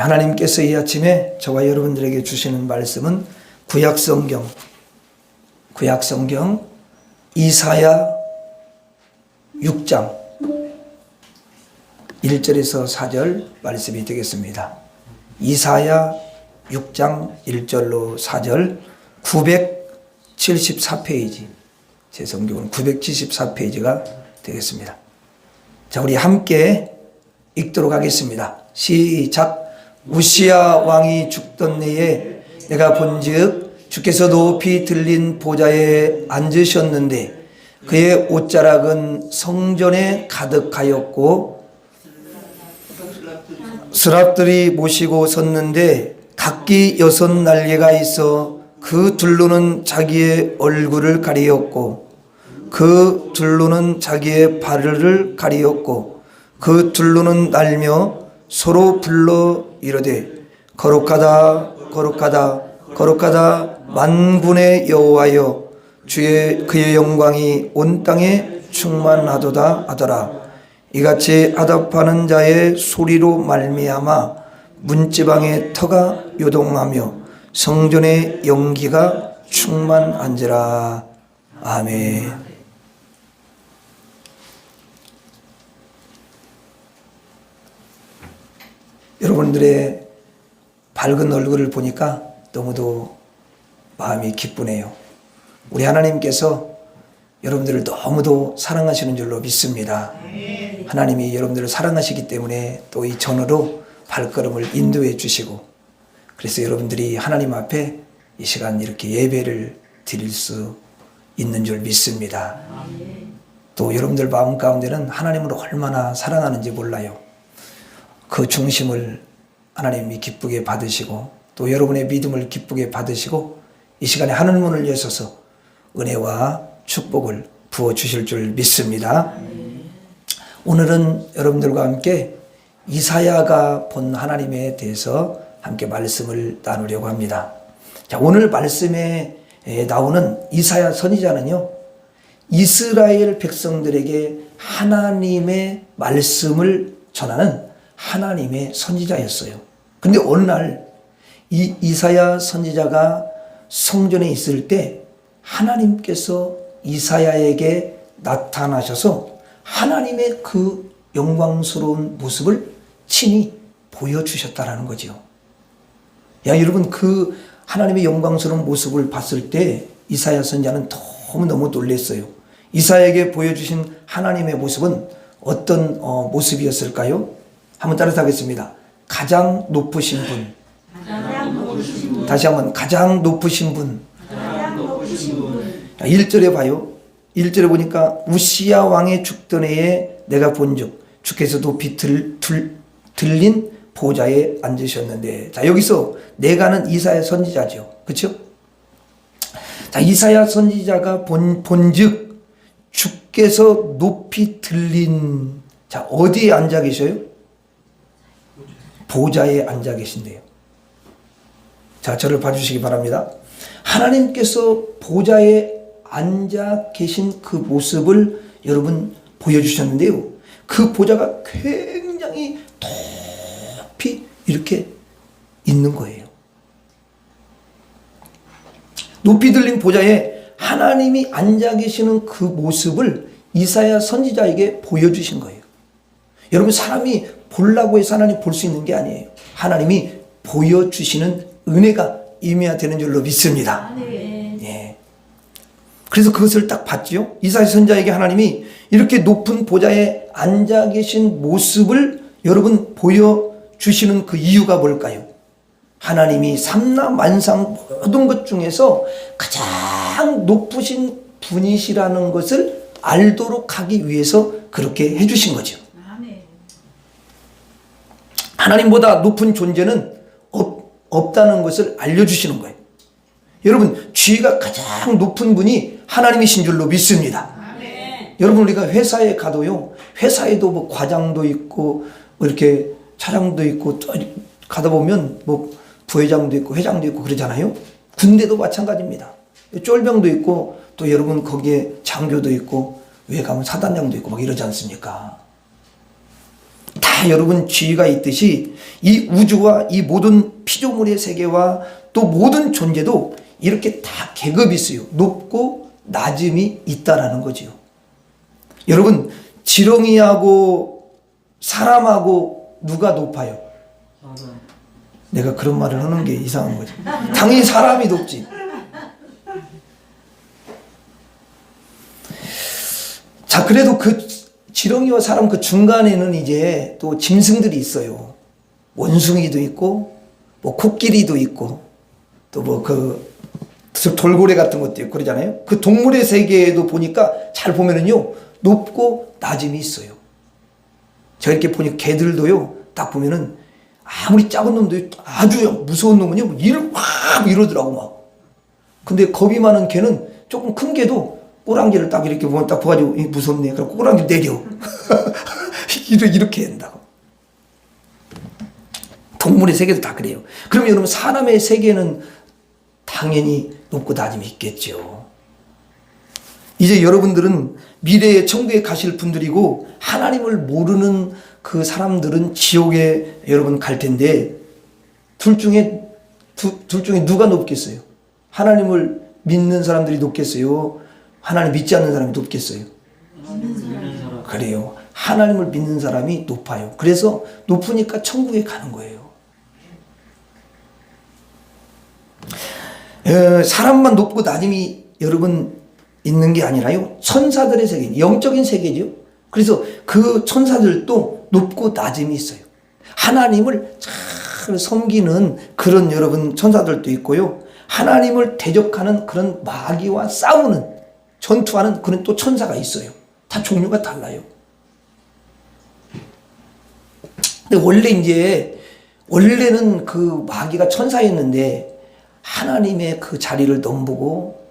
하나님께서 이 아침에 저와 여러분들에게 주시는 말씀은 구약성경 이사야 6장 1절에서 4절 말씀이 되겠습니다. 이사야 6장 1절로 4절 974페이지, 제 성경은 974페이지가 되겠습니다. 자, 우리 함께 읽도록 하겠습니다. 시작. 우시야 왕이 죽던 해에 내가 본즉 주께서 높이 들린 보좌에 앉으셨는데 그의 옷자락은 성전에 가득하였고 스랍들이 모시고 섰는데 각기 6날개가 있어 그 둘로는 자기의 얼굴을 가리었고 그 둘로는 자기의 발을 가리었고 그 둘로는 날며 서로 불러 이르되 거룩하다 거룩하다 거룩하다 만군의 여호와여 주의 그의 영광이 온 땅에 충만하도다 하더라. 이같이 아답하는 자의 소리로 말미암아 문지방의 터가 요동하며 성전의 연기가 충만한지라. 아멘. 여러분들의 밝은 얼굴을 보니까 너무도 마음이 기쁘네요. 우리 하나님께서 여러분들을 너무도 사랑하시는 줄로 믿습니다. 하나님이 여러분들을 사랑하시기 때문에 또 이 전으로 발걸음을 인도해 주시고, 그래서 여러분들이 하나님 앞에 이 시간 이렇게 예배를 드릴 수 있는 줄 믿습니다. 또 여러분들 마음 가운데는 하나님을 얼마나 사랑하는지 몰라요. 그 중심을 하나님이 기쁘게 받으시고 또 여러분의 믿음을 기쁘게 받으시고 이 시간에 하늘 문을 여셔서 은혜와 축복을 부어주실 줄 믿습니다. 오늘은 여러분들과 함께 이사야가 본 하나님에 대해서 함께 말씀을 나누려고 합니다. 자, 오늘 말씀에 나오는 이사야 선지자는요, 이스라엘 백성들에게 하나님의 말씀을 전하는 하나님의 선지자였어요. 그런데 어느 날 이 이사야 선지자가 성전에 있을 때 하나님께서 이사야에게 나타나셔서 하나님의 그 영광스러운 모습을 친히 보여주셨다라는 거죠. 야, 여러분, 그 하나님의 영광스러운 모습을 봤을 때 이사야 선지자는 너무너무 놀랐어요. 이사야에게 보여주신 하나님의 모습은 어떤 모습이었을까요? 한번 따라서 하겠습니다. 가장 높으신 분. 다시 한번, 가장 높으신 분. 1절에 봐요. 1절에 보니까 우시야 왕의 죽던 해에 내가 본즉 주께서 높이 들린 보좌에 앉으셨는데, 자, 여기서 내가는 이사야 선지자죠. 그렇죠? 자, 이사야 선지자가 본즉 주께서 높이 들린, 자, 어디에 앉아 계셔요? 보좌에 앉아 계신대요. 자, 저를 봐주시기 바랍니다. 하나님께서 보좌에 앉아 계신 그 모습을 여러분 보여주셨는데요, 그 보좌가 굉장히 높이 이렇게 있는 거예요. 높이 들린 보좌에 하나님이 앉아 계시는 그 모습을 이사야 선지자에게 보여주신 거예요. 여러분, 사람이 보려고 해서 하나님 볼 수 있는 게 아니에요. 하나님이 보여주시는 은혜가 임해야 되는 줄로 믿습니다. 예. 그래서 그것을 딱 봤죠. 이사야 선지자에게 하나님이 이렇게 높은 보좌에 앉아 계신 모습을 여러분 보여주시는 그 이유가 뭘까요? 하나님이 삼라만상 모든 것 중에서 가장 높으신 분이시라는 것을 알도록 하기 위해서 그렇게 해주신 거죠. 하나님보다 높은 존재는 없다는 것을 알려주시는 거예요. 여러분, 지위가 가장 높은 분이 하나님이신 줄로 믿습니다. 여러분, 우리가 회사에 가도요, 회사에도 뭐 과장도 있고 뭐 이렇게 차장도 있고 가다 보면 뭐 부회장도 있고 회장도 있고 그러잖아요. 군대도 마찬가지입니다. 쫄병도 있고 또 여러분 거기에 장교도 있고 위에 가면 사단장도 있고 막 이러지 않습니까? 다 다 여러분 지위가 있듯이 이 우주와 이 모든 피조물의 세계와 또 모든 존재도 이렇게 다 계급이 있어요. 높고 낮음이 있다라는 거지요. 여러분, 지렁이하고 사람하고 누가 높아요? 내가 그런 말을 하는 게 이상한 거지. 당연히 사람이 높지. 자, 그래도 그 지렁이와 사람 그 중간에는 이제 또 짐승들이 있어요. 원숭이도 있고, 뭐 코끼리도 있고, 또 뭐 그 돌고래 같은 것도 있고 그러잖아요. 그 동물의 세계에도 보니까 잘 보면은요, 높고 낮음이 있어요. 제가 이렇게 보니 개들도요, 딱 보면은 아무리 작은 놈도 아주 무서운 놈은요, 이를 확 이러더라고 막. 근데 겁이 많은 개는 조금 큰 개도 꼬랑지를 딱 이렇게 보면 딱 봐가지고 무섭네. 그래서 꼬랑지 내려. 이렇게 한다고. 동물의 세계도 다 그래요. 그럼 여러분 사람의 세계는 당연히 높고 낮음이 있겠죠. 이제 여러분들은 미래에 천국에 가실 분들이고 하나님을 모르는 그 사람들은 지옥에 여러분 갈 텐데 둘 중에 누가 높겠어요? 하나님을 믿는 사람들이 높겠어요? 하나님 믿지 않는 사람이 높겠어요? 믿는 사람. 그래요. 하나님을 믿는 사람이 높아요. 그래서 높으니까 천국에 가는 거예요. 사람만 높고 낮음이 여러분 있는 게 아니라요. 천사들의 세계, 영적인 세계죠. 그래서 그 천사들도 높고 낮음이 있어요. 하나님을 잘 섬기는 그런 여러분 천사들도 있고요. 하나님을 대적하는 그런 마귀와 싸우는 전투하는 그런 또 천사가 있어요. 다 종류가 달라요. 근데 원래는 그 마귀가 천사였는데 하나님의 그 자리를 넘보고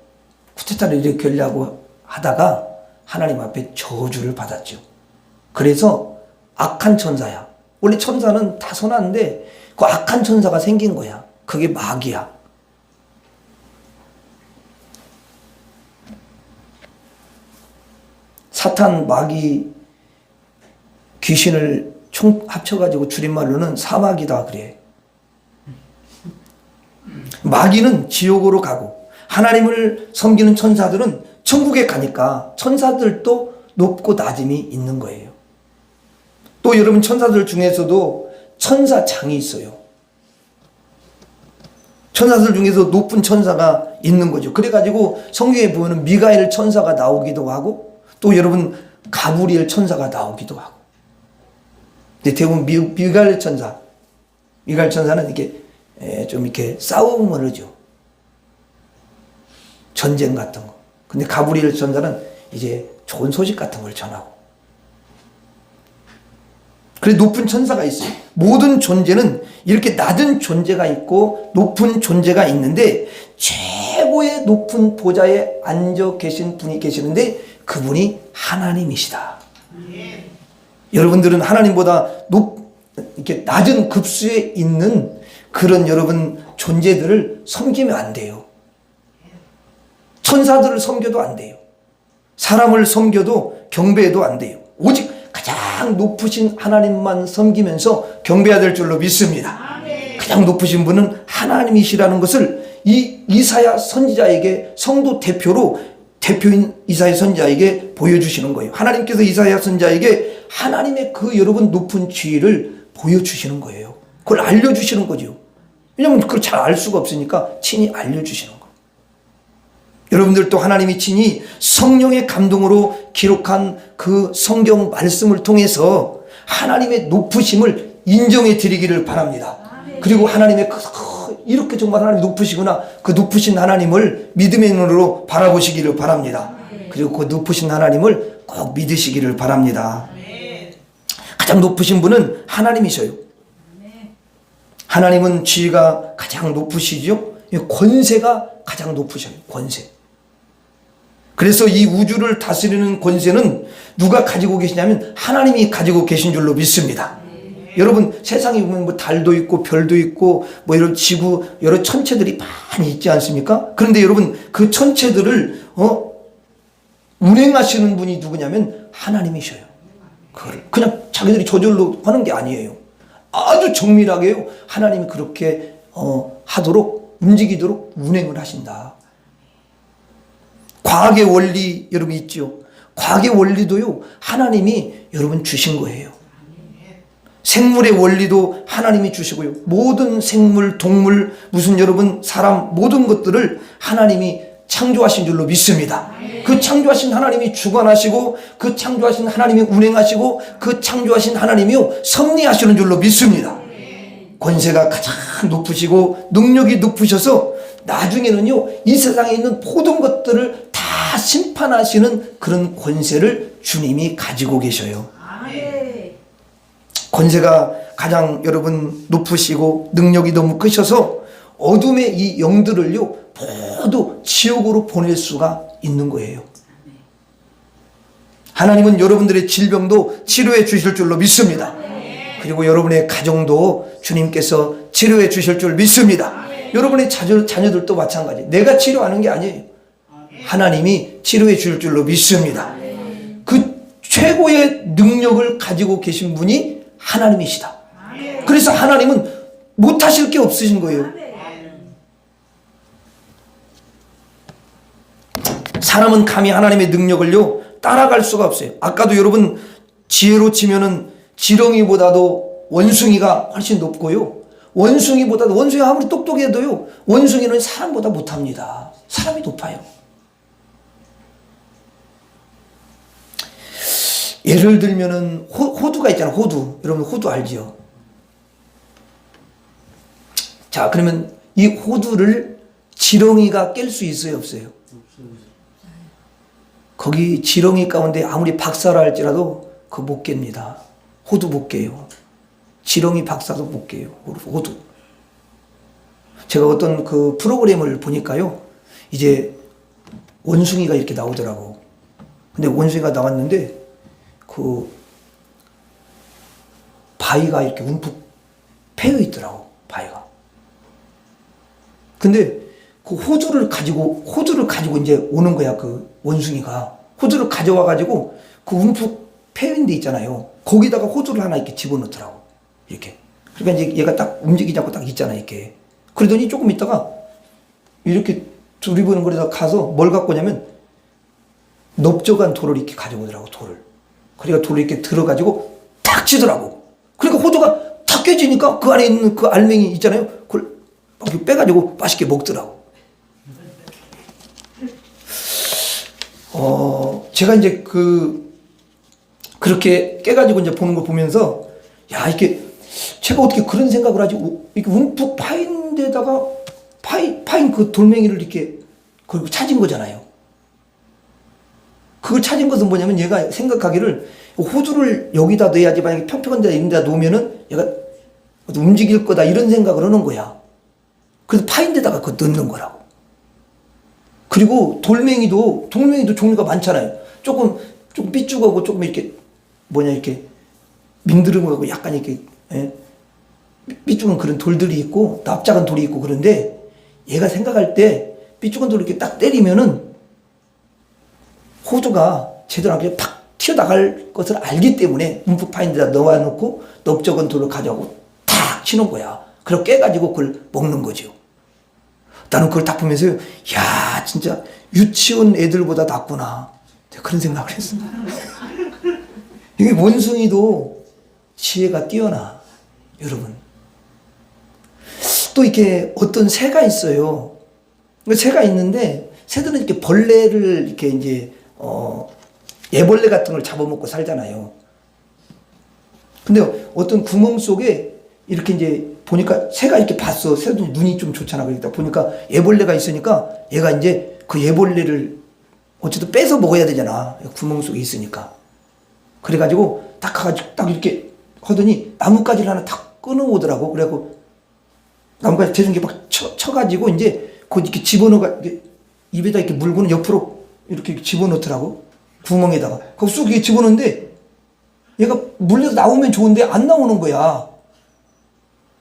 쿠데타를 일으키려고 하다가 하나님 앞에 저주를 받았죠. 그래서 악한 천사야. 원래 천사는 다 선한데 그 악한 천사가 생긴 거야. 그게 마귀야. 사탄, 마귀, 귀신을 총 합쳐가지고 줄임말로는 사마귀다 그래. 마귀는 지옥으로 가고 하나님을 섬기는 천사들은 천국에 가니까 천사들도 높고 낮음이 있는 거예요. 또 여러분 천사들 중에서도 천사장이 있어요. 천사들 중에서 높은 천사가 있는 거죠. 그래가지고 성경에 보면 미가엘 천사가 나오기도 하고 또 여러분 가브리엘 천사가 나오기도 하고. 근데 대부분 미가엘 천사는 이렇게 좀 이렇게 싸움을 하죠. 전쟁 같은 거. 근데 가브리엘 천사는 이제 좋은 소식 같은 걸 전하고. 그래 높은 천사가 있어요. 모든 존재는 이렇게 낮은 존재가 있고 높은 존재가 있는데 최고의 높은 보좌에 앉아 계신 분이 계시는데 그분이 하나님이시다. 여러분들은 하나님보다 이렇게 낮은 급수에 있는 그런 여러분 존재들을 섬기면 안 돼요. 천사들을 섬겨도 안 돼요. 사람을 섬겨도 경배해도 안 돼요. 오직 가장 높으신 하나님만 섬기면서 경배해야 될 줄로 믿습니다. 가장 높으신 분은 하나님이시라는 것을 이 이사야 선지자에게 성도 대표인 이사야 선지자에게 보여주시는 거예요. 하나님께서 이사야 선지자에게 하나님의 그 여러분 높은 지위를 보여주시는 거예요. 그걸 알려주시는 거죠. 왜냐하면 그걸 잘 알 수가 없으니까 친히 알려주시는 거예요. 여러분들도 하나님이 친히 성령의 감동으로 기록한 그 성경 말씀을 통해서 하나님의 높으심을 인정해 드리기를 바랍니다. 그리고 하나님의 이렇게 정말 하나님 높으시구나, 그 높으신 하나님을 믿음의 눈으로 바라보시기를 바랍니다. 그리고 그 높으신 하나님을 꼭 믿으시기를 바랍니다. 가장 높으신 분은 하나님이셔요. 하나님은 지위가 가장 높으시죠. 권세가 가장 높으셔요. 권세. 그래서 이 우주를 다스리는 권세는 누가 가지고 계시냐면 하나님이 가지고 계신 줄로 믿습니다. 여러분 세상에 보면 뭐 달도 있고 별도 있고 뭐 이런 지구 여러 천체들이 많이 있지 않습니까? 그런데 여러분 그 천체들을 운행하시는 분이 누구냐면 하나님이셔요. 그걸 그냥 자기들이 저절로 하는 게 아니에요. 아주 정밀하게요. 하나님이 그렇게 하도록 움직이도록 운행을 하신다. 과학의 원리 여러분 있죠. 과학의 원리도요. 하나님이 여러분 주신 거예요. 생물의 원리도 하나님이 주시고요. 모든 생물, 동물, 무슨 여러분 사람 모든 것들을 하나님이 창조하신 줄로 믿습니다. 그 창조하신 하나님이 주관하시고 그 창조하신 하나님이 운행하시고 그 창조하신 하나님이요 섭리하시는 줄로 믿습니다. 권세가 가장 높으시고 능력이 높으셔서 나중에는요 이 세상에 있는 모든 것들을 다 심판하시는 그런 권세를 주님이 가지고 계셔요. 권세가 가장 여러분 높으시고 능력이 너무 크셔서 어둠의 이 영들을요 모두 지옥으로 보낼 수가 있는 거예요. 하나님은 여러분들의 질병도 치료해 주실 줄로 믿습니다. 그리고 여러분의 가정도 주님께서 치료해 주실 줄 믿습니다. 여러분의 자녀들도 마찬가지. 내가 치료하는 게 아니에요. 하나님이 치료해 줄 줄로 믿습니다. 그 최고의 능력을 가지고 계신 분이 하나님이시다. 그래서 하나님은 못하실 게 없으신 거예요. 사람은 감히 하나님의 능력을요 따라갈 수가 없어요. 아까도 여러분 지혜로 치면은 지렁이보다도 원숭이가 훨씬 높고요. 원숭이가 아무리 똑똑해도요 원숭이는 사람보다 못합니다. 사람이 높아요. 예를 들면은 호두가 있잖아요. 호두. 여러분 호두 알지요? 자, 그러면 이 호두를 지렁이가 깰 수 있어요, 없어요? 거기 지렁이 가운데 아무리 박사라 할지라도 그거 못 깹니다. 호두 못 깨요. 지렁이 박사도 못 깨요. 호두. 제가 어떤 그 프로그램을 보니까요. 이제 원숭이가 이렇게 나오더라고. 근데 원숭이가 나왔는데 그 바위가 이렇게 움푹 패여 있더라고. 바위가. 근데 그 호두를 가지고 이제 오는 거야. 그 원숭이가 호두를 가져와 가지고 그 움푹 패여 있는 데 있잖아요. 거기다가 호두를 하나 이렇게 집어넣더라고. 이렇게. 그러니까 이제 얘가 딱 움직이지 않고 딱 있잖아. 이렇게. 그러더니 조금 있다가 이렇게 두리부는 거리다 가서 뭘 갖고 오냐면 넓적한 돌을 이렇게 가져오더라고. 돌을. 그러니까 돌을 이렇게 들어가지고 탁 치더라고. 그러니까 호두가 탁 깨지니까 그 안에 있는 그 알맹이 있잖아요. 그걸 막 빼가지고 맛있게 먹더라고. 제가 이제 그렇게 깨가지고 이제 보는 걸 보면서, 야, 이렇게, 제가 어떻게 그런 생각을 하지? 이렇게 움푹 파인 데다가, 파인 그 돌멩이를 이렇게, 그리고 찾은 거잖아요. 그걸 찾은 것은 뭐냐면 얘가 생각하기를 호두를 여기다 넣어야지, 만약에 평평한 데 있는 데 놓으면은 얘가 움직일 거다, 이런 생각을 하는 거야. 그래서 파인 데다가 그거 넣는 거라고. 그리고 돌멩이도 종류가 많잖아요. 조금 삐죽하고 조금 이렇게 이렇게 민드름하고 약간 이렇게 삐죽은 그런 돌들이 있고 납작한 돌이 있고 그런데 얘가 생각할 때 삐죽은 돌을 이렇게 딱 때리면은 호두가 제대로 안 그냥 팍 튀어나갈 것을 알기 때문에 움푹 파인 데다 넣어놓고 넓적한 돌을 가져가고 탁 치는 거야. 그리고 깨가지고 그걸 먹는 거죠. 나는 그걸 딱 보면서 야, 진짜 유치원 애들보다 낫구나. 그런 생각을 했어. 이게 원숭이도 지혜가 뛰어나. 여러분. 또 이렇게 어떤 새가 있어요. 새가 있는데 새들은 이렇게 벌레를 이렇게 이제 애벌레 같은 걸 잡아먹고 살잖아요. 근데 어떤 구멍 속에 이렇게 이제 보니까 새가 이렇게 봤어. 새도 눈이 좀 좋잖아. 그러니까 보니까 애벌레가 있으니까 얘가 이제 그 애벌레를 어쨌든 뺏어 먹어야 되잖아. 구멍 속에 있으니까. 그래가지고 딱 가가지고 딱 이렇게 하더니 나뭇가지를 하나 탁 끊어오더라고. 그래갖고 나뭇가지 대중에 막 쳐가지고 이제 그 이렇게 집어넣어가 입에다 이렇게 물고는 옆으로 이렇게 집어넣더라고. 구멍에다가. 거기 쑥 이렇게 집어넣는데 얘가 물려서 나오면 좋은데 안 나오는 거야.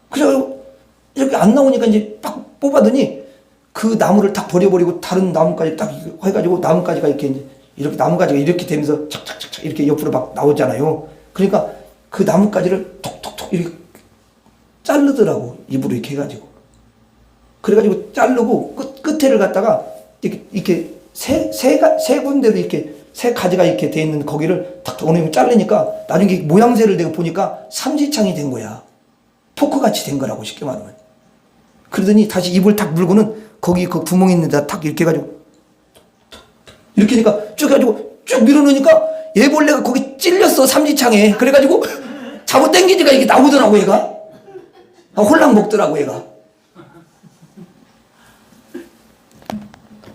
그래서 이렇게 안 나오니까 이제 팍 뽑아더니 그 나무를 딱 버려버리고 다른 나무까지 딱 해가지고 나무가지가 이렇게 나무가지가 이렇게 되면서 착착착착 이렇게 옆으로 막 나오잖아요. 그러니까 그 나뭇가지를 톡톡톡 이렇게 자르더라고. 입으로 이렇게 해가지고. 그래가지고 자르고 끝에를 갖다가 이렇게 세 군데로 이렇게 세 가지가 이렇게 돼 있는 거기를 탁 어느 정도 자르니까 나중에 모양새를 내가 보니까 삼지창이 된 거야. 포크같이 된 거라고 쉽게 말하면. 그러더니 다시 입을 탁 물고는 거기 그 구멍 있는 데다 탁 이렇게 해가지고 이렇게 하니까 쭉 해가지고 쭉 밀어넣으니까 애벌레가 거기 찔렸어, 삼지창에. 그래가지고 잡아 당기니까 이게 나오더라고, 얘가. 홀랑 먹더라고, 얘가.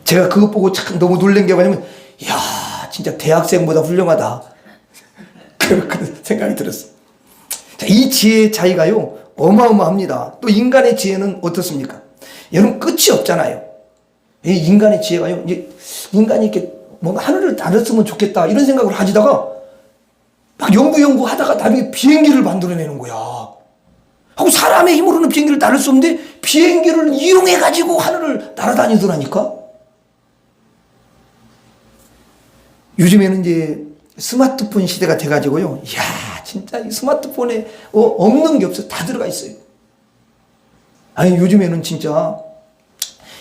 제가 그것 보고 참 너무 놀란 게 뭐냐면, 이야, 진짜 대학생보다 훌륭하다. 그런 생각이 들었어. 자, 이 지혜의 차이가요, 어마어마합니다. 또 인간의 지혜는 어떻습니까? 여러분, 끝이 없잖아요. 이 인간의 지혜가요, 이제 인간이 이렇게 뭔가 하늘을 날았으면 좋겠다, 이런 생각을 하시다가, 막 연구하다가 나중에 비행기를 만들어내는 거야. 하고 사람의 힘으로는 비행기를 날을 수 없는데, 비행기를 이용해가지고 하늘을 날아다니더라니까? 요즘에는 이제 스마트폰 시대가 돼가지고요. 이야, 진짜 이 스마트폰에 없는 게 없어. 다 들어가 있어요. 아니, 요즘에는 진짜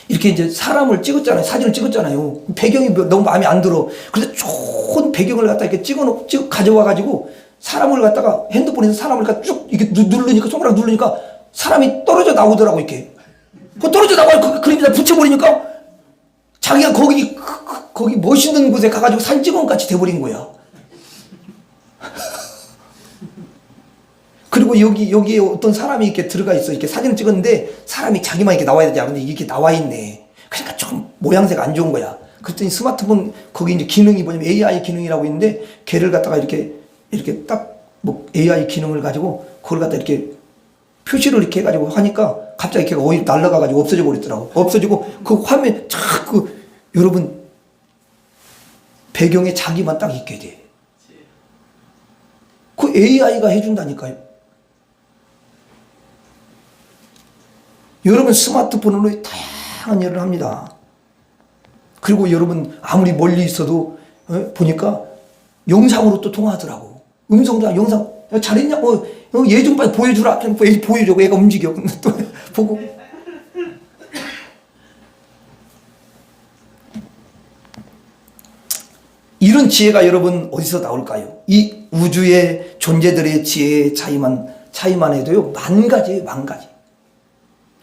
이렇게 이제 사람을 찍었잖아요. 사진을 찍었잖아요. 배경이 너무 마음에 안 들어. 그래서 좋은 배경을 갖다 이렇게 가져와가지고 사람을 갖다가 핸드폰에서 사람을 갖다 쭉 이렇게 누르니까, 손가락 누르니까 사람이 떨어져 나오더라고, 이렇게. 그 떨어져 나와요. 그림에다 붙여버리니까 자기가 거기 멋있는 곳에 가가지고 사진 찍은 것 같이 돼버린 거야. 그리고 여기에 어떤 사람이 이렇게 들어가 있어. 이렇게 사진을 찍었는데 사람이 자기만 이렇게 나와야 되지 않는데 이렇게 나와 있네. 그러니까 좀 모양새가 안 좋은 거야. 그랬더니 스마트폰 거기 이제 기능이 뭐냐면 AI 기능이라고 있는데 걔를 갖다가 이렇게 딱 뭐 AI 기능을 가지고 그걸 갖다 이렇게 표시를 이렇게 해가지고 하니까 갑자기 걔가 어디 날아가가지고 없어져 버리더라고. 없어지고 그 화면 자꾸 여러분 배경에 자기만 딱 있게 돼. 그 AI가 해준다니까요. 여러분 스마트폰으로 다양한 일을 합니다. 그리고 여러분 아무리 멀리 있어도 보니까 영상으로 또 통화하더라고. 음성도 영상 잘했냐? 얘 좀 빨리 보여주라. 보여줘. 얘가 움직여. 또 보고. 이런 지혜가 여러분 어디서 나올까요? 이 우주의 존재들의 지혜의 차이만 해도요, 만 가지예요, 만 가지.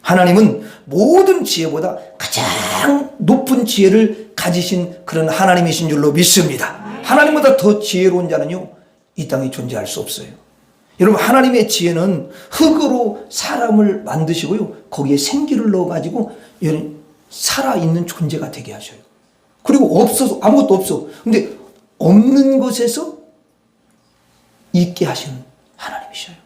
하나님은 모든 지혜보다 가장 높은 지혜를 가지신 그런 하나님이신 줄로 믿습니다. 하나님보다 더 지혜로운 자는요, 이 땅에 존재할 수 없어요. 여러분, 하나님의 지혜는 흙으로 사람을 만드시고요, 거기에 생기를 넣어가지고 살아있는 존재가 되게 하셔요. 그리고 없어서 아무것도 없어. 근데 없는 것에서 있게 하시는 하나님이셔요.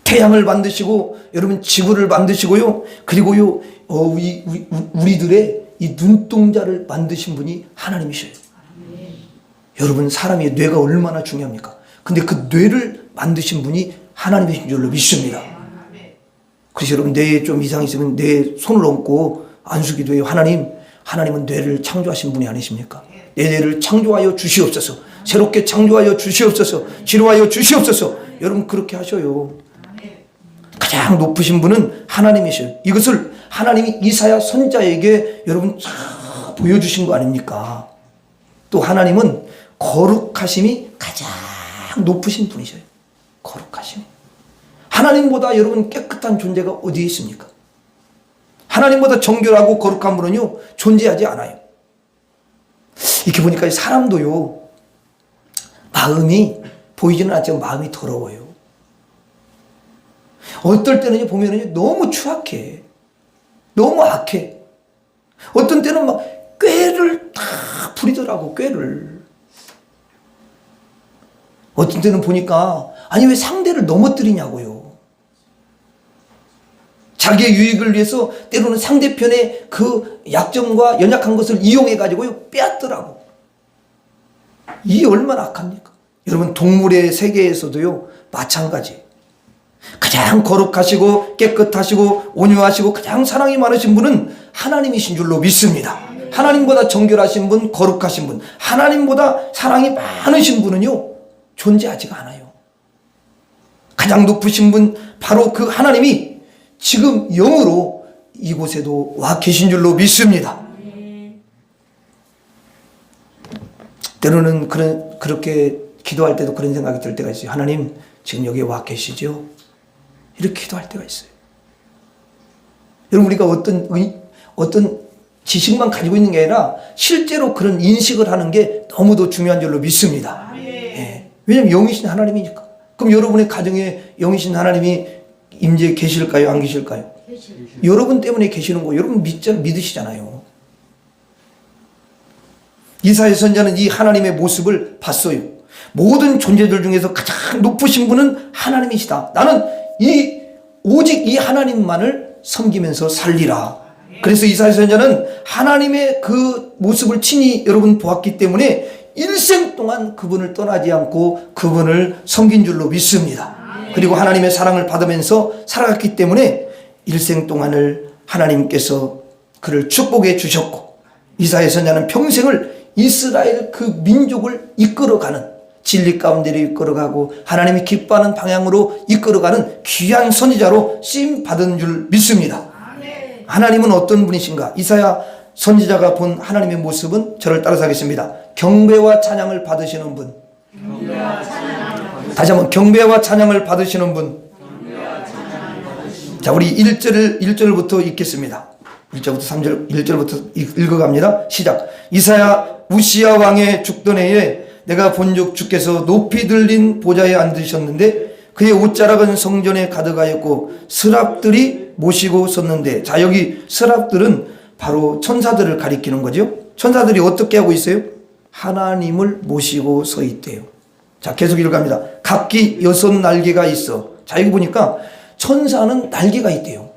태양을 만드시고 여러분 지구를 만드시고요. 그리고요 우리들의 이 눈동자를 만드신 분이 하나님이셔요. 여러분 사람의 뇌가 얼마나 중요합니까? 근데 그 뇌를 만드신 분이 하나님이신 줄로 믿습니다. 그래서 여러분 뇌에 좀 이상이 있으면 뇌에 손을 얹고 안수기도 해요. 하나님은 뇌를 창조하신 분이 아니십니까? 내 뇌를 창조하여 주시옵소서. 새롭게 창조하여 주시옵소서. 치료하여 주시옵소서. 여러분 그렇게 하셔요. 가장 높으신 분은 하나님이셔요. 이것을 하나님이 이사야 선지자에게 여러분 보여주신 거 아닙니까? 또 하나님은 거룩하심이 가장 높으신 분이셔요. 거룩하심이. 하나님보다 여러분 깨끗한 존재가 어디에 있습니까? 하나님보다 정결하고 거룩한 분은요 존재하지 않아요. 이렇게 보니까 사람도요 마음이 보이지는 않지만 마음이 더러워요. 어떨 때는 보면은 너무 추악해, 너무 악해. 어떤 때는 막 꾀를 다 부리더라고. 꾀를. 어떤 때는 보니까 아니 왜 상대를 넘어뜨리냐고요. 자기의 유익을 위해서 때로는 상대편의 그 약점과 연약한 것을 이용해 가지고요 빼앗더라고. 이게 얼마나 악합니까? 여러분 동물의 세계에서도요 마찬가지. 가장 거룩하시고 깨끗하시고 온유하시고 가장 사랑이 많으신 분은 하나님이신 줄로 믿습니다. 하나님보다 정결하신 분, 거룩하신 분, 하나님보다 사랑이 많으신 분은요, 존재하지가 않아요. 가장 높으신 분, 바로 그 하나님이 지금 영으로 이곳에도 와 계신 줄로 믿습니다. 때로는 그렇게 기도할 때도 그런 생각이 들 때가 있어요. 하나님, 지금 여기에 와 계시죠? 이렇게 기도할 때가 있어요. 여러분, 우리가 어떤 지식만 가지고 있는 게 아니라 실제로 그런 인식을 하는 게 너무도 중요한 줄로 믿습니다. 예. 왜냐하면 영이신 하나님이니까. 그럼 여러분의 가정에 영이신 하나님이 임재 계실까요? 안 계실까요? 여러분 때문에 계시는 거 여러분 믿으시잖아요. 이사야 선지자는 이 하나님의 모습을 봤어요. 모든 존재들 중에서 가장 높으신 분은 하나님이시다. 나는 오직 이 하나님만을 섬기면서 살리라. 그래서 이사야 선지자는 하나님의 그 모습을 친히 여러분 보았기 때문에 일생 동안 그분을 떠나지 않고 그분을 섬긴 줄로 믿습니다. 그리고 하나님의 사랑을 받으면서 살아갔기 때문에 일생 동안을 하나님께서 그를 축복해 주셨고, 이사야 선지자는 평생을 이스라엘 그 민족을 이끌어가는, 진리 가운데로 이끌어가고 하나님이 기뻐하는 방향으로 이끌어가는 귀한 선지자로 쓰임 받은 줄 믿습니다. 하나님은 어떤 분이신가? 이사야 선지자가 본 하나님의 모습은, 저를 따라서 하겠습니다. 경배와 찬양을 받으시는 분. 다시 한번, 경배와 찬양을 받으시는 분. 자, 우리 1절부터 읽겠습니다. 1절부터 3절, 1절부터 읽어갑니다. 시작. 이사야, 우시야 왕의 죽던 해에 내가 본즉 주께서 높이 들린 보좌에 앉으셨는데 그의 옷자락은 성전에 가득하였고 스랍들이 모시고 섰는데, 자, 여기 스랍들은 바로 천사들을 가리키는 거죠. 천사들이 어떻게 하고 있어요? 하나님을 모시고 서 있대요. 자, 계속 읽어갑니다. 각기 6날개가 있어. 자, 여기 보니까 천사는 날개가 있대요.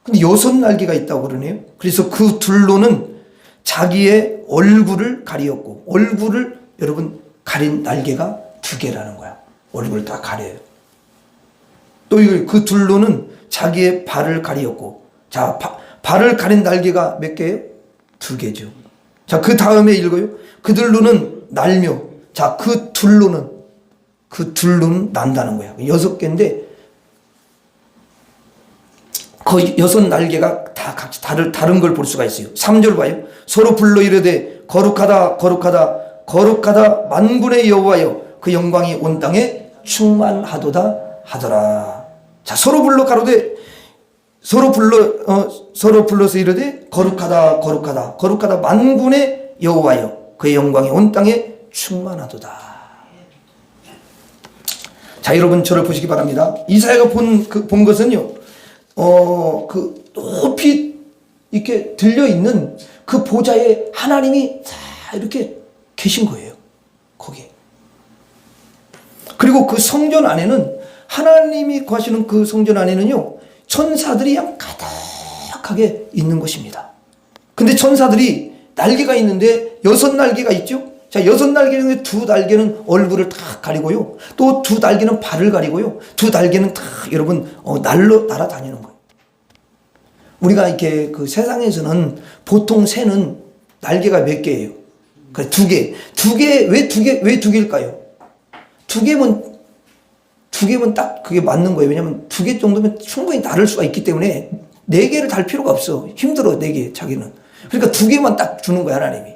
근데 6날개가 있다고 그러네요. 그래서 그 둘로는 자기의 얼굴을 가리었고, 얼굴을 여러분 가린 날개가 2개라는 거야. 얼굴을 다 가려요. 또 그 둘로는 자기의 발을 가리었고, 자, 발을 가린 날개가 몇 개예요? 2개죠. 자, 그 다음에 읽어요. 그들로는 날며, 자, 그 둘로는 난다는 거야. 6개인데 그 6날개가 다 각기 다른 걸 볼 수가 있어요. 3절 봐요. 서로 불러 이르되 거룩하다 거룩하다 거룩하다 만군의 여호와여, 그 영광이 온 땅에 충만하도다 하더라. 자, 서로 불러서 이르되 거룩하다 거룩하다 거룩하다 만군의 여호와여, 그의 영광이 온 땅에 충만하도다. 자, 여러분 저를 보시기 바랍니다. 이사야가 본 것은요, 그 높이 이렇게 들려 있는 그 보좌에 하나님이 다 이렇게 계신 거예요. 거기에. 그리고 그 성전 안에는, 하나님이 거하시는 그 성전 안에는요, 천사들이 그냥 가득하게 있는 것입니다. 근데 천사들이 날개가 있는데 6날개가 있죠? 자, 6날개 중에 2날개는 얼굴을 다 가리고요. 또 2날개는 발을 가리고요. 2날개는 다 여러분, 날아다니는 거예요. 우리가 이렇게 그 세상에서는 보통 새는 날개가 몇 개예요? 그래, 2개. 왜 2개일까요? 2개면 딱 그게 맞는 거예요. 왜냐면 2개 정도면 충분히 나를 수가 있기 때문에 4개를 달 필요가 없어. 힘들어, 4개, 자기는. 그러니까 2개만 딱 주는 거야, 하나님이.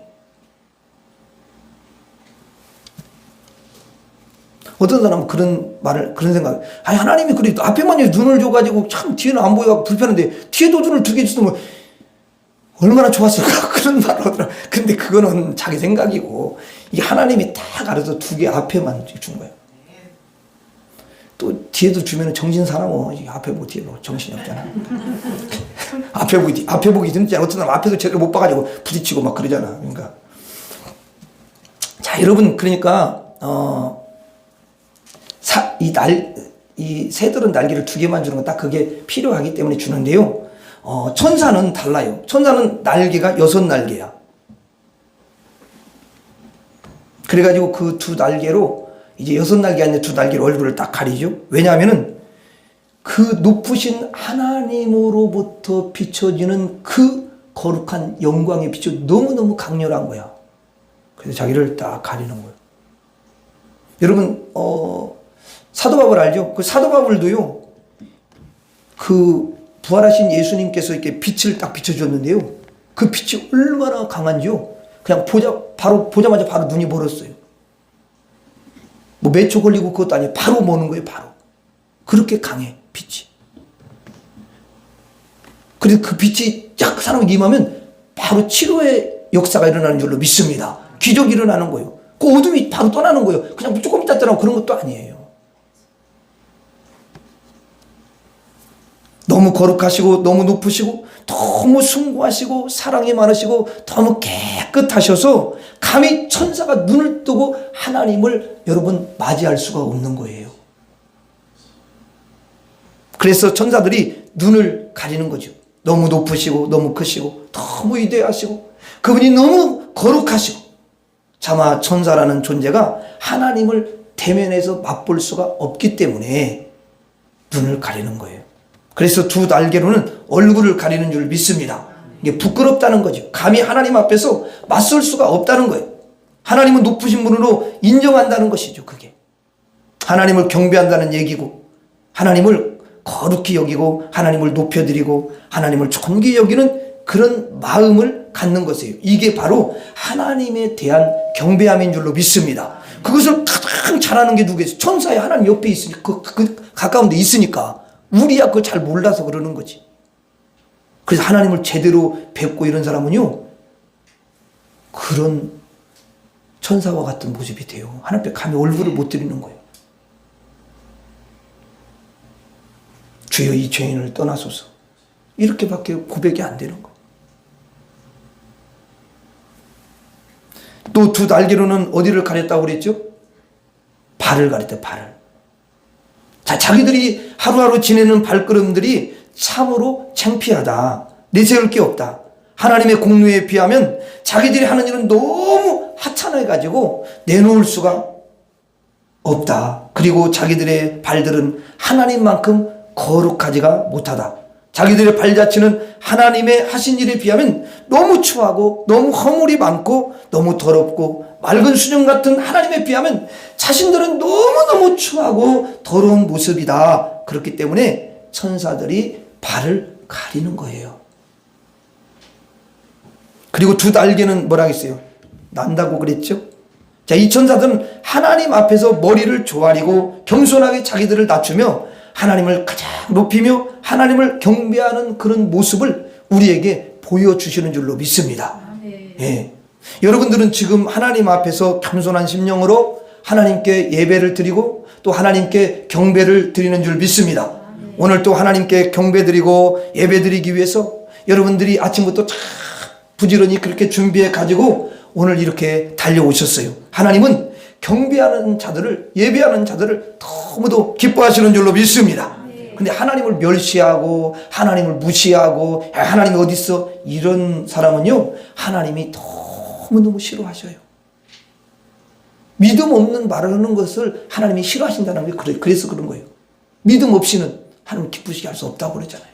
어떤 사람은 그런 생각, 아니, 하나님이 그래, 앞에만 눈을 줘가지고 참 뒤에는 안 보여가지고 불편한데 뒤에도 눈을 2개 주시면 얼마나 좋았을까. 그런 말을 하더라. 근데 그거는 자기 생각이고, 이게 하나님이 딱 알아서 2개 앞에만 준 거예요. 또 뒤에도 주면 정신 사나워. 앞에 보고 뒤에 보고 정신이 없잖아. 앞에 보기 힘들잖아. 어떤 사람 앞에도 제대로 못 봐가지고 부딪히고 막 그러잖아. 그러니까. 자, 여러분, 그러니까, 이 새들은 날개를 2개만 주는 건 딱 그게 필요하기 때문에 주는데요. 천사는 달라요. 천사는 날개가 6날개야. 그래가지고 그 2날개로 이제 6날개 아니라 2날개로 얼굴을 딱 가리죠. 왜냐하면은 그 높으신 하나님으로부터 비춰지는 그 거룩한 영광의 빛이 너무너무 강렬한 거야. 그래서 자기를 딱 가리는 거예요. 여러분, 사도 바울 알죠? 그 사도 바울도요, 그 부활하신 예수님께서 이렇게 빛을 딱 비춰줬는데요. 그 빛이 얼마나 강한지요. 그냥 보자마자 바로 눈이 멀었어요. 뭐 몇 초 걸리고 그것도 아니에요. 바로 머는 거예요, 바로. 그렇게 강해, 빛이. 그래서 그 빛이 쫙 사람에게 임하면 바로 치료의 역사가 일어나는 줄로 믿습니다. 기적이 일어나는 거예요. 그 어둠이 바로 떠나는 거예요. 그냥 조금 있다 떠나고 그런 것도 아니에요. 너무 거룩하시고 너무 높으시고 너무 숭고하시고 사랑이 많으시고 너무 깨끗하셔서 감히 천사가 눈을 뜨고 하나님을 여러분 맞이할 수가 없는 거예요. 그래서 천사들이 눈을 가리는 거죠. 너무 높으시고 너무 크시고 너무 위대하시고 그분이 너무 거룩하시고 차마 천사라는 존재가 하나님을 대면해서 맛볼 수가 없기 때문에 눈을 가리는 거예요. 그래서 두 날개로는 얼굴을 가리는 줄 믿습니다. 이게 부끄럽다는 거죠. 감히 하나님 앞에서 맞설 수가 없다는 거예요. 하나님은 높으신 분으로 인정한다는 것이죠. 그게 하나님을 경배한다는 얘기고 하나님을 거룩히 여기고 하나님을 높여드리고 하나님을 존귀히 여기는 그런 마음을 갖는 것이에요. 이게 바로 하나님에 대한 경배함인 줄로 믿습니다. 그것을 가장 잘하는 게 누구겠어요? 천사의 하나님 옆에 있으니까 그 가까운 데 있으니까 우리야 그걸 잘 몰라서 그러는 거지. 그래서 하나님을 제대로 뵙고 이런 사람은요 그런 천사와 같은 모습이 돼요. 하나님 앞에 감히 얼굴을 못 드리는 거예요. 주여 이 죄인을 떠나소서 이렇게밖에 고백이 안 되는 거. 또 두 날개로는 어디를 가렸다고 그랬죠? 발을 가렸대. 발을. 자, 자기들이 하루하루 지내는 발걸음들이 참으로 창피하다. 내세울 게 없다. 하나님의 공로에 비하면 자기들이 하는 일은 너무 하찮아가지고 내놓을 수가 없다. 그리고 자기들의 발들은 하나님만큼 거룩하지가 못하다. 자기들의 발자취는 하나님의 하신 일에 비하면 너무 추하고 너무 허물이 많고 너무 더럽고 맑은 수정 같은 하나님에 비하면 자신들은 너무너무 추하고 더러운 모습이다. 그렇기 때문에 천사들이 발을 가리는 거예요. 그리고 두 날개는 뭐라 했어요? 난다고 그랬죠? 자, 이 천사들은 하나님 앞에서 머리를 조아리고 겸손하게 자기들을 낮추며 하나님을 가장 높이며 하나님을 경배하는 그런 모습을 우리에게 보여주시는 줄로 믿습니다. 예. 여러분들은 지금 하나님 앞에서 겸손한 심령으로 하나님께 예배를 드리고 또 하나님께 경배를 드리는 줄 믿습니다. 오늘 또 하나님께 경배 드리고 예배 드리기 위해서 여러분들이 아침부터 참 부지런히 그렇게 준비해 가지고 오늘 이렇게 달려오셨어요. 하나님은 경배하는 자들을, 예배하는 자들을 너무도 기뻐하시는 줄로 믿습니다. 근데 하나님을 멸시하고 하나님을 무시하고 하나님이 어디 있어? 이런 사람은요 하나님이 너무너무 싫어하셔요. 믿음 없는 말을 하는 것을 하나님이 싫어하신다는 게 그래서 그런 거예요. 믿음 없이는 하나님 기쁘시게 할 수 없다고 그러잖아요.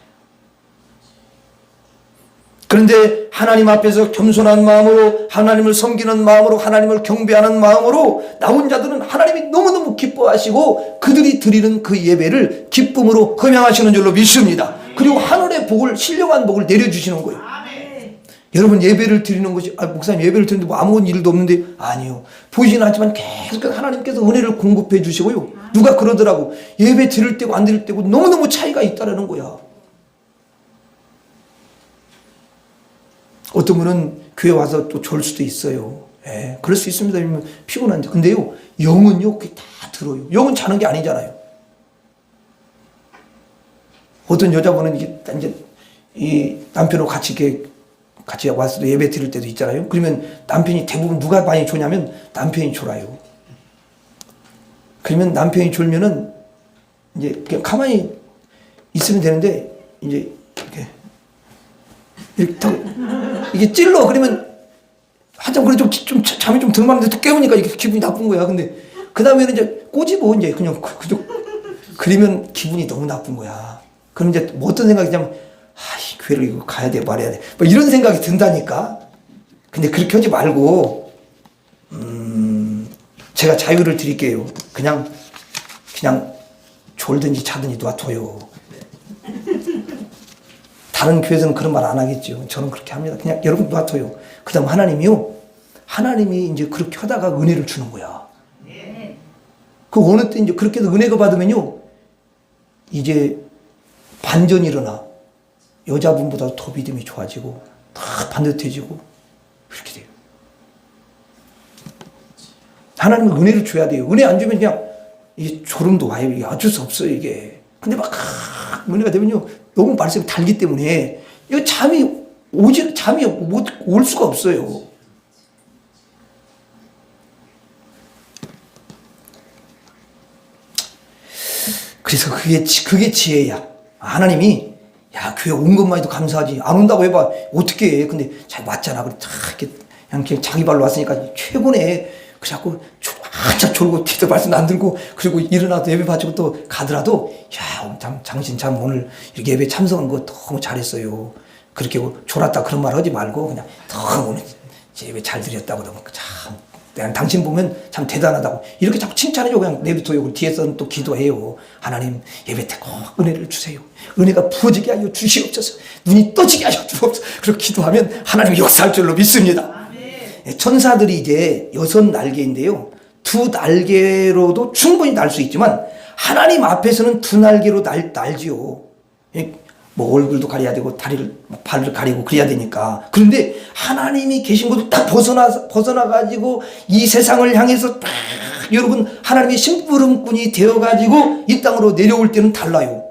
그런데 하나님 앞에서 겸손한 마음으로 하나님을 섬기는 마음으로 하나님을 경배하는 마음으로 나온 자들은 하나님이 너무너무 기뻐하시고 그들이 드리는 그 예배를 기쁨으로 흠양하시는 줄로 믿습니다. 그리고 하늘의 복을, 신령한 복을 내려주시는 거예요. 여러분 예배를 드리는 것이 목사님 예배를 드리는데 뭐 아무런 일도 없는데 아니요. 보이지는 않지만 계속 하나님께서 은혜를 공급해 주시고요. 누가 그러더라고. 예배 드릴 때고 안 드릴 때고 너무너무 차이가 있다라는 거야. 어떤 분은 교회 와서 또 졸 수도 있어요. 예, 그럴 수 있습니다. 피곤한데. 근데요, 영은요, 그게 다 들어요. 영은 자는 게 아니잖아요. 어떤 여자분은 이제 이 남편하고 같이 와서 예배 드릴 때도 있잖아요. 그러면 남편이 대부분 누가 많이 조냐면 남편이 졸아요. 그러면 남편이 졸면은 이제 그냥 가만히 있으면 되는데 이제 이게 찔러. 그러면 한참 그래 좀 잠이 좀 덜 많은데 또 깨우니까 이게 기분이 나쁜 거야. 근데 그 다음에는 이제 꼬집어 이제 그냥 그러면 기분이 너무 나쁜 거야. 그럼 이제 뭐 어떤 생각이냐면 이 교회를 이거 가야 돼 말해야 돼 뭐 이런 생각이 든다니까. 근데 그렇게 하지 말고 제가 자유를 드릴게요. 그냥 졸든지 자든지 놔둬요. 다른 교회에서는 그런 말 안 하겠죠. 저는 그렇게 합니다. 그냥 여러분 놔둬요. 그 다음 하나님이 이제 그렇게 하다가 은혜를 주는 거야. 그 어느 때 이제 그렇게 해서 은혜가 받으면요, 이제 반전이 일어나. 여자분보다 더 믿음이 좋아지고, 다 반듯해지고, 그렇게 돼요. 하나님은 은혜를 줘야 돼요. 은혜 안 주면 그냥, 이게 졸음도 와요. 이게 어쩔 수 없어요, 이게. 근데 막, 은혜가 되면요, 너무 말씀이 달기 때문에, 이거 잠이 올 수가 없어요. 그래서 그게 지혜야. 하나님이, 야, 교회 온 것만 해도 감사하지. 안 온다고 해봐. 어떻게 해. 근데 잘 왔잖아. 그냥 자기 발로 왔으니까 최고네. 그래갖고, 한참 졸고, 기도 말씀 안 들고, 그리고 일어나도 예배 바치고 또 가더라도, 야, 당신 참 오늘 이렇게 예배 참석한 거 너무 잘했어요. 그렇게 졸았다 그런 말 하지 말고, 그냥 너무 오늘 예배 잘 드렸다고. 참, 내가 당신 보면 참 대단하다고. 이렇게 자꾸 칭찬해줘. 그냥 내비둬요. 뒤에서는 또 기도해요. 하나님, 예배 때 꼭 은혜를 주세요. 은혜가 부어지게 하여 주시옵소서. 눈이 떠지게 하여 주옵소서. 그렇게 기도하면 하나님이 역사할 줄로 믿습니다. 천사들이 이제 6날개인데요. 2날개로도 충분히 날 수 있지만 하나님 앞에서는 2날개로 날지요. 뭐 얼굴도 가려야 되고 발을 가리고 그래야 되니까. 그런데 하나님이 계신 곳을 딱 벗어나 가지고 이 세상을 향해서 딱 여러분 하나님의 심부름꾼이 되어 가지고 이 땅으로 내려올 때는 달라요.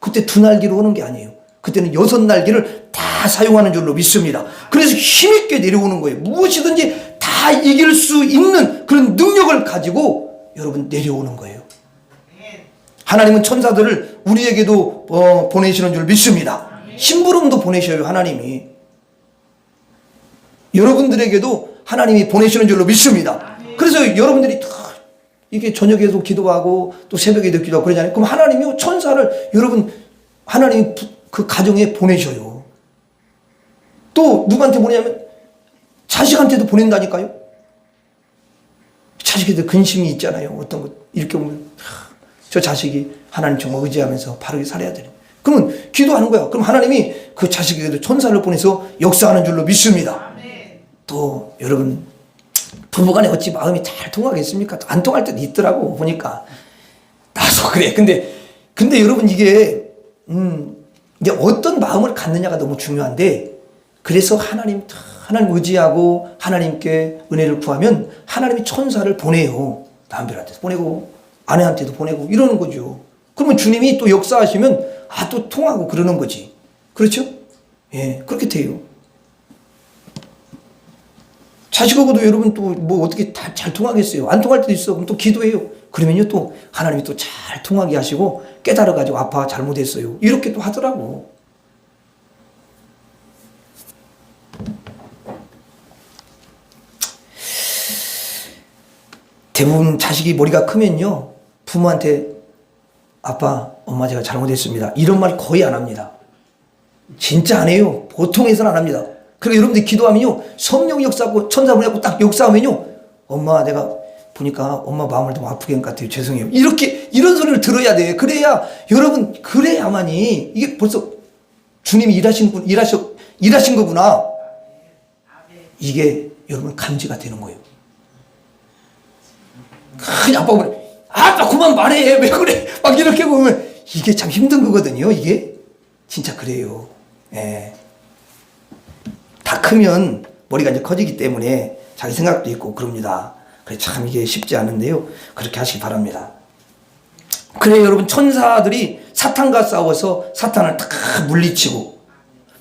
그때 2날개로 오는 게 아니에요. 그때는 6날개를 다 사용하는 줄로 믿습니다. 그래서 힘있게 내려오는 거예요. 무엇이든지 다 이길 수 있는 그런 능력을 가지고 여러분 내려오는 거예요. 하나님은 천사들을 우리에게도 보내시는 줄 믿습니다. 심부름도 보내셔요, 하나님이. 여러분들에게도 하나님이 보내시는 줄로 믿습니다. 그래서 여러분들이 이게 저녁에도 기도하고 또 새벽에도 기도하고 그러잖아요. 그럼 하나님이 천사를 여러분 하나님이 그 가정에 보내셔요. 또 누구한테 보내냐면 자식한테도 보낸다니까요. 자식한테 근심이 있잖아요. 어떤 것 이렇게 보면 저 자식이 하나님 정말 의지하면서 바르게 살아야 되는. 그러면 기도하는 거야. 그럼 하나님이 그 자식에게도 천사를 보내서 역사하는 줄로 믿습니다. 또 여러분 부부간에 어찌 마음이 잘 통하겠습니까? 안 통할 때도 있더라고 보니까. 나도 그래. 근데 여러분 이게 이제 어떤 마음을 갖느냐가 너무 중요한데, 그래서 하나님 의지하고 하나님께 은혜를 구하면 하나님이 천사를 보내요. 남편한테도 보내고 아내한테도 보내고 이러는 거죠. 그러면 주님이 또 역사하시면 또 통하고 그러는 거지. 그렇죠? 예, 그렇게 돼요. 자식하고도 여러분 또 뭐 어떻게 다 잘 통하겠어요? 안 통할 때도 있어. 그럼 또 기도해요. 그러면요 또 하나님이 또 잘 통하게 하시고 깨달아가지고 아빠 잘못했어요. 이렇게 또 하더라고. 대부분 자식이 머리가 크면요 부모한테 아빠, 엄마 제가 잘못했습니다. 이런 말 거의 안 합니다. 진짜 안 해요. 보통에서는 안 합니다. 그리고 여러분들이 기도하면요 성령 역사하고 천사 보내고 딱 역사하면요 엄마 내가 보니까 엄마 마음을 너무 아프게 한 것 같아요. 죄송해요. 이런 소리를 들어야 돼. 그래야 여러분 그래야만이 이게 벌써 주님이 일하신 거구나. 이게 여러분 감지가 되는 거예요. 그냥 아빠 그래. 아빠 그만 말해. 왜 그래? 막 이렇게 보면 이게 참 힘든 거거든요. 이게 진짜 그래요. 예. 다 크면 머리가 이제 커지기 때문에 자기 생각도 있고 그럽니다. 그래 참 이게 쉽지 않은데요. 그렇게 하시기 바랍니다. 그래 여러분 천사들이 사탄과 싸워서 사탄을 다 물리치고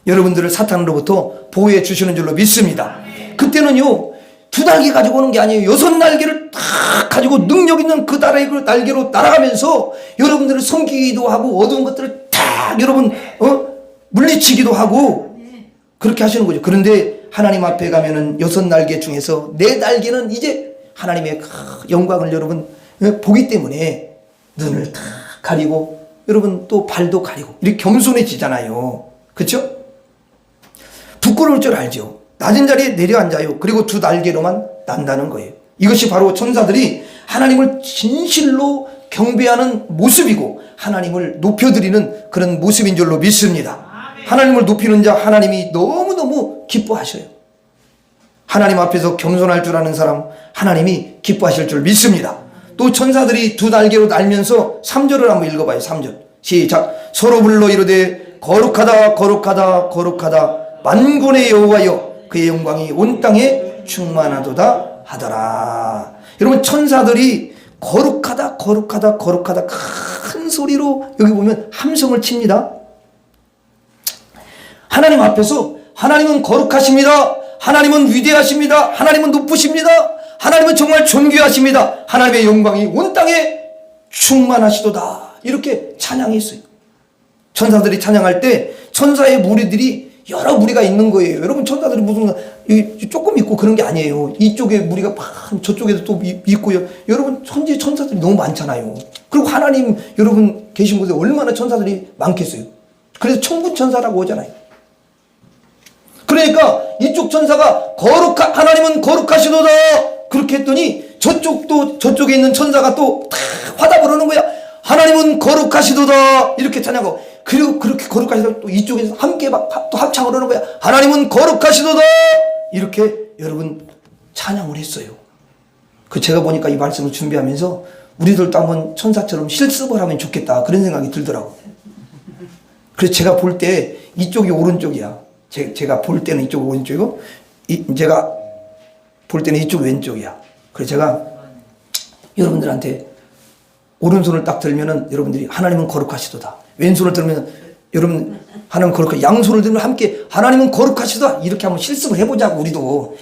여러분들을 사탄으로부터 보호해 주시는 줄로 믿습니다. 그때는요 2날개 가지고 오는 게 아니에요. 6날개를 다 가지고 능력 있는 그 날개로 날아가면서 여러분들을 섬기기도 하고 어두운 것들을 다 여러분 물리치기도 하고 그렇게 하시는 거죠. 그런데 하나님 앞에 가면은 6날개 중에서 4날개는 이제 하나님의 영광을 여러분 보기 때문에 눈을 다 가리고 여러분 또 발도 가리고 이렇게 겸손해지잖아요. 그렇죠? 부끄러울 줄 알죠. 낮은 자리에 내려앉아요. 그리고 두 날개로만 난다는 거예요. 이것이 바로 천사들이 하나님을 진실로 경배하는 모습이고 하나님을 높여드리는 그런 모습인 줄로 믿습니다. 하나님을 높이는 자 하나님이 너무너무 기뻐하셔요. 하나님 앞에서 겸손할 줄 아는 사람 하나님이 기뻐하실 줄 믿습니다. 또 천사들이 두 날개로 날면서 3절을 한번 읽어봐요. 3절 시작. 서로 불러 이르되 거룩하다 거룩하다 거룩하다 만군의 여호와여 그의 영광이 온 땅에 충만하도다 하더라. 여러분 천사들이 거룩하다 거룩하다 거룩하다 큰 소리로 여기 보면 함성을 칩니다. 하나님 앞에서 하나님은 거룩하십니다. 하나님은 위대하십니다. 하나님은 높으십니다. 하나님은 정말 존귀하십니다. 하나님의 영광이 온 땅에 충만하시도다. 이렇게 찬양했어요. 천사들이 찬양할 때 천사의 무리들이 여러 무리가 있는 거예요. 여러분 천사들이 무슨 조금 있고 그런 게 아니에요. 이쪽에 무리가 저쪽에도 또 있고요. 여러분 천지 천사들이 너무 많잖아요. 그리고 하나님 여러분 계신 곳에 얼마나 천사들이 많겠어요. 그래서 천군 천사라고 하잖아요. 그러니까 이쪽 천사가 하나님은 거룩하시도다 그렇게 했더니 저쪽에 있는 천사가 또 화답을 하는 거야. 하나님은 거룩하시도다 이렇게 찬양하고 그리고 그렇게 거룩하시도다 또 이쪽에서 함께 또 합창을 하는 거야. 하나님은 거룩하시도다 이렇게 여러분 찬양을 했어요. 제가 보니까 이 말씀을 준비하면서 우리들도 한번 천사처럼 실습을 하면 좋겠다 그런 생각이 들더라고요. 그래서 제가 볼 때 이쪽이 오른쪽이야. 제가 볼 때는 이쪽 오른쪽이고 제가 볼 때는 이쪽 왼쪽이야. 그래서 제가 여러분들한테 오른손을 딱 들면은 여러분들이 하나님은 거룩하시도다. 왼손을 들면 여러분 하나님은 거룩하시도다. 양손을 들면 함께 하나님은 거룩하시도다. 이렇게 한번 실습을 해보자고 우리도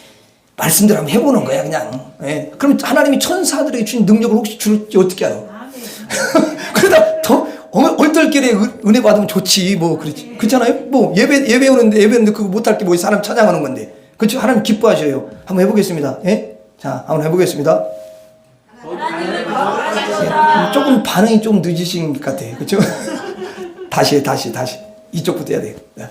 말씀대로 한번 해보는 거야 그냥. 예. 그럼 하나님이 천사들에게 주신 능력을 혹시 줄지 어떻게 알아? 그러다 더 얼떨결에 은혜 받으면 좋지 뭐 그렇지 그렇잖아요. 뭐 예배 오는데 그거 못할 게 뭐 사람 찬양하는 건데 그렇죠. 하나님 기뻐하셔요. 한번 해보겠습니다. 예? 자 한번 해보겠습니다. 예, 조금 반응이 좀 늦으신 것 같아요. 그렇죠? 다시 이쪽부터 해야 돼요. 네.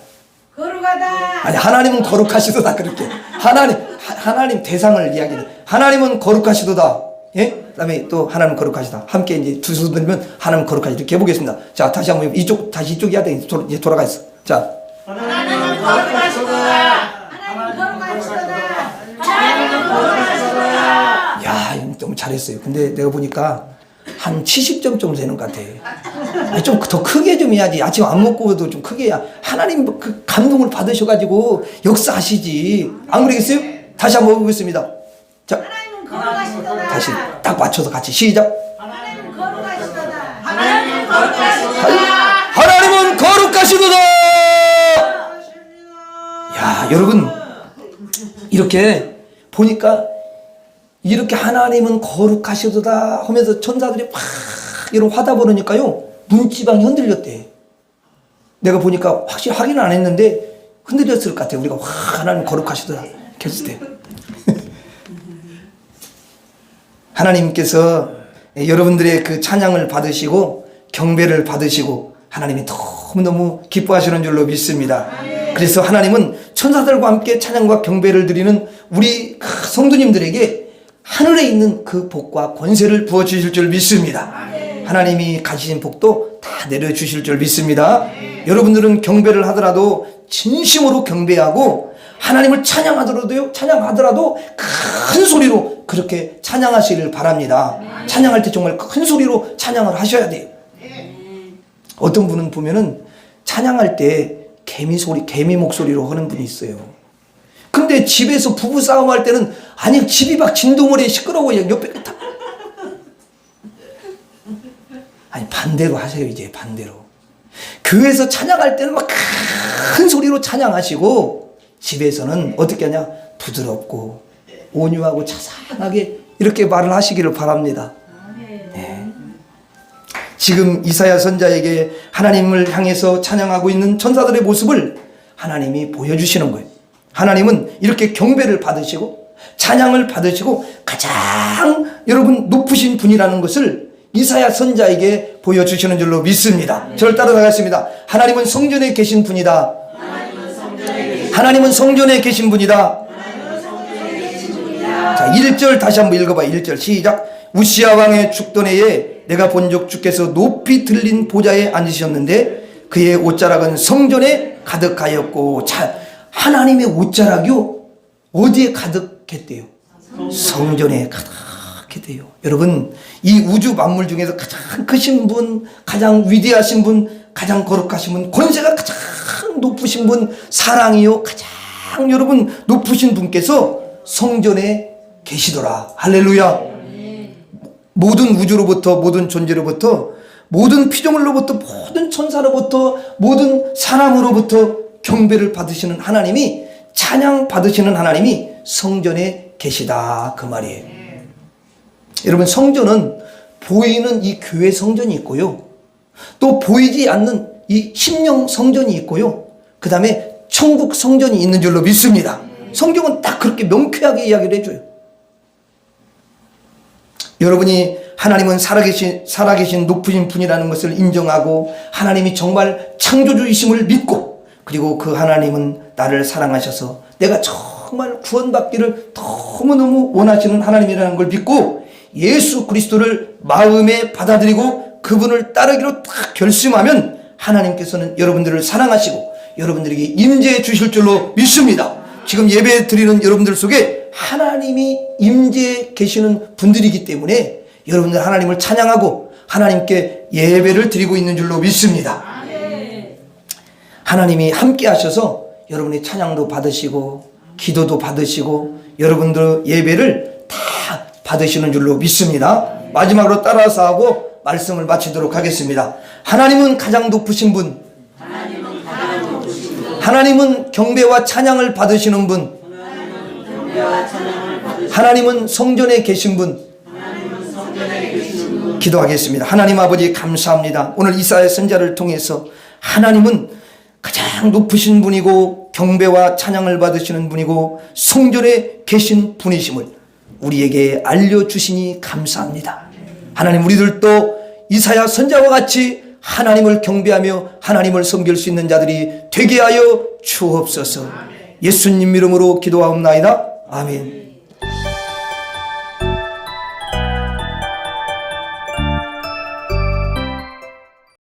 거룩하다. 아니 하나님은 거룩하시도다 그렇게 하나님 대상을 이야기해. 하나님은 거룩하시도다. 예? 그다음에 또 하나님 거룩하시다. 함께 이제 두 손 들면 하나님 거룩하시다. 이렇게 해보겠습니다. 자 다시 한번 이쪽 해야 돼. 이제 돌아가 있어. 자 하나님은 거룩하시도다. 하나님 거룩하시도다. 하나님은 거룩하시도다. 야 이거 너무 잘했어요. 근데 내가 보니까 한 70점 좀 되는 것 같아. 좀 더 크게 좀 해야지. 아침 안 먹고도 좀 크게 해야 하나님 그 감동을 받으셔가지고 역사하시지. 안 그러겠어요? 다시 한번 해보겠습니다. 자 하나님은 거룩하시도다. 다시 딱 맞춰서 같이 시작. 하나님은 거룩하시도다. 하나님은 거룩하시도다. 하나님은 거룩하시도다. 야 여러분 이렇게 보니까 이렇게 하나님은 거룩하시도다 하면서 천사들이 막 이런 화답을 하니까요 문지방이 흔들렸대. 내가 보니까 확실히 확인은 안 했는데 흔들렸을 것 같아요. 우리가 하나님 거룩하시도다 이렇게 했을 때 하나님께서 여러분들의 그 찬양을 받으시고 경배를 받으시고 하나님이 너무너무 기뻐하시는 줄로 믿습니다. 그래서 하나님은 천사들과 함께 찬양과 경배를 드리는 우리 성도님들에게 하늘에 있는 그 복과 권세를 부어주실 줄 믿습니다. 하나님이 가지신 복도 다 내려주실 줄 믿습니다. 여러분들은 경배를 하더라도 진심으로 경배하고 하나님을 찬양하더라도 큰 소리로 그렇게 찬양하시길 바랍니다. 찬양할 때 정말 큰 소리로 찬양을 하셔야 돼요. 어떤 분은 보면은 찬양할 때 개미 목소리로 하는 분이 있어요. 근데 집에서 부부 싸움할 때는 아니 집이 막 진동을 시끄러워 옆에 다 아니 반대로 하세요. 이제 반대로 교회에서 찬양할 때는 막 큰 소리로 찬양하시고 집에서는 어떻게 하냐 부드럽고 온유하고 자상하게 이렇게 말을 하시기를 바랍니다. 네. 지금 이사야 선자에게 하나님을 향해서 찬양하고 있는 천사들의 모습을 하나님이 보여주시는 거예요. 하나님은 이렇게 경배를 받으시고 찬양을 받으시고 가장 여러분 높으신 분이라는 것을 이사야 선자에게 보여주시는 줄로 믿습니다. 저를 따라가겠습니다. 하나님은 성전에 계신 분이다. 하나님은 성전에 계신 분이다. 자, 1절 다시 한번 읽어봐요. 1절 시작. 우시야 왕의 죽던 해에 내가 본적 주께서 높이 들린 보좌에 앉으셨는데 그의 옷자락은 성전에 가득하였고. 자, 하나님의 옷자락이요 어디에 가득했대요? 성전에 가득했대요. 여러분, 이 우주 만물 중에서 가장 크신 분, 가장 위대하신 분, 가장 거룩하신 분, 권세가 가장 높으신 분, 사랑이요 가장 여러분 높으신 분께서 성전에 계시더라. 할렐루야. 모든 우주로부터, 모든 존재로부터, 모든 피조물로부터, 모든 천사로부터, 모든 사람으로부터 경배를 받으시는 하나님이, 찬양 받으시는 하나님이 성전에 계시다, 그 말이에요. 여러분, 성전은 보이는 이 교회 성전이 있고요, 또 보이지 않는 이 심령 성전이 있고요, 그 다음에 천국 성전이 있는 줄로 믿습니다. 성경은 딱 그렇게 명쾌하게 이야기를 해줘요. 여러분이 하나님은 살아계신 높으신 분이라는 것을 인정하고, 하나님이 정말 창조주이심을 믿고, 그리고 그 하나님은 나를 사랑하셔서 내가 정말 구원받기를 너무너무 원하시는 하나님이라는 걸 믿고, 예수 그리스도를 마음에 받아들이고 그분을 따르기로 딱 결심하면 하나님께서는 여러분들을 사랑하시고 여러분들에게 임재해 주실 줄로 믿습니다. 지금 예배 드리는 여러분들 속에 하나님이 임재해 계시는 분들이기 때문에 여러분들 하나님을 찬양하고 하나님께 예배를 드리고 있는 줄로 믿습니다. 하나님이 함께 하셔서 여러분의 찬양도 받으시고 기도도 받으시고 여러분들 예배를 다 받으시는 줄로 믿습니다. 마지막으로 따라서 하고 말씀을 마치도록 하겠습니다. 하나님은 가장 높으신 분, 하나님은 경배와 찬양을 받으시는 분, 하나님은 성전에 계신 분. 기도하겠습니다. 하나님 아버지, 감사합니다. 오늘 이사야 선지자를 통해서 하나님은 가장 높으신 분이고 경배와 찬양을 받으시는 분이고 성전에 계신 분이심을 우리에게 알려주시니 감사합니다. 하나님, 우리들도 이사야 선지자와 같이 하나님을 경배하며 하나님을 섬길 수 있는 자들이 되게 하여 주옵소서. 예수님 이름으로 기도하옵나이다. 아멘.